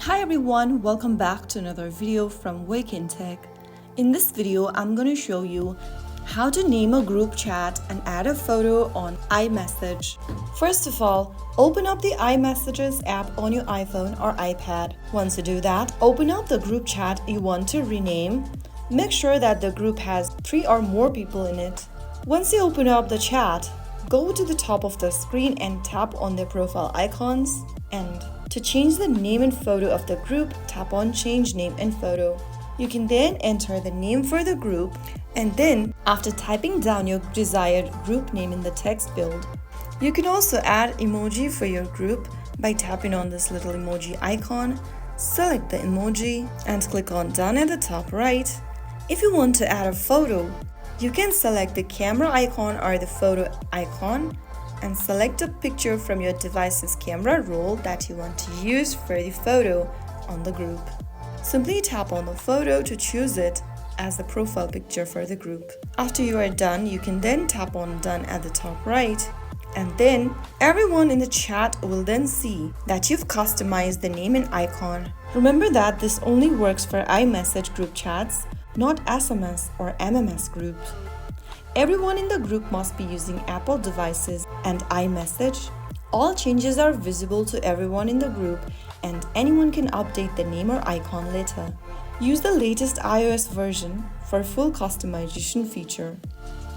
Hi everyone, welcome back to another video from Wake&Tech. In this video, I'm going to show you how to name a group chat and add a photo on iMessage. First of all, open up the iMessages app on your iPhone or iPad. Once you do that, open up the group chat you want to rename. Make sure that the group has 3 or more people in it. Once you open up the chat, go to the top of the screen and tap on the profile icons. And to change the name and photo of the group, tap on Change Name and Photo. You can then enter the name for the group, and then after typing down your desired group name in the text field, you can also add emoji for your group by tapping on this little emoji icon. Select the emoji and click on Done at the top right. If you want to add a photo, you can select the camera icon or the photo icon and select a picture from your device's camera roll that you want to use for the photo on the group. Simply tap on the photo to choose it as the profile picture for the group. After you are done, you can then tap on Done at the top right, and then everyone in the chat will then see that you've customized the name and icon. Remember that this only works for iMessage group chats, not SMS or MMS groups. Everyone in the group must be using Apple devices and iMessage. All changes are visible to everyone in the group, and anyone can update the name or icon later. Use the latest iOS version for full customization feature.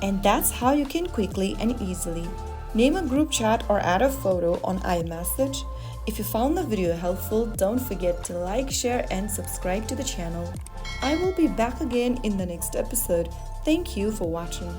And that's how you can quickly and easily name a group chat or add a photo on iMessage. If you found the video helpful, don't forget to like, share, and subscribe to the channel. I will be back again in the next episode. Thank you for watching.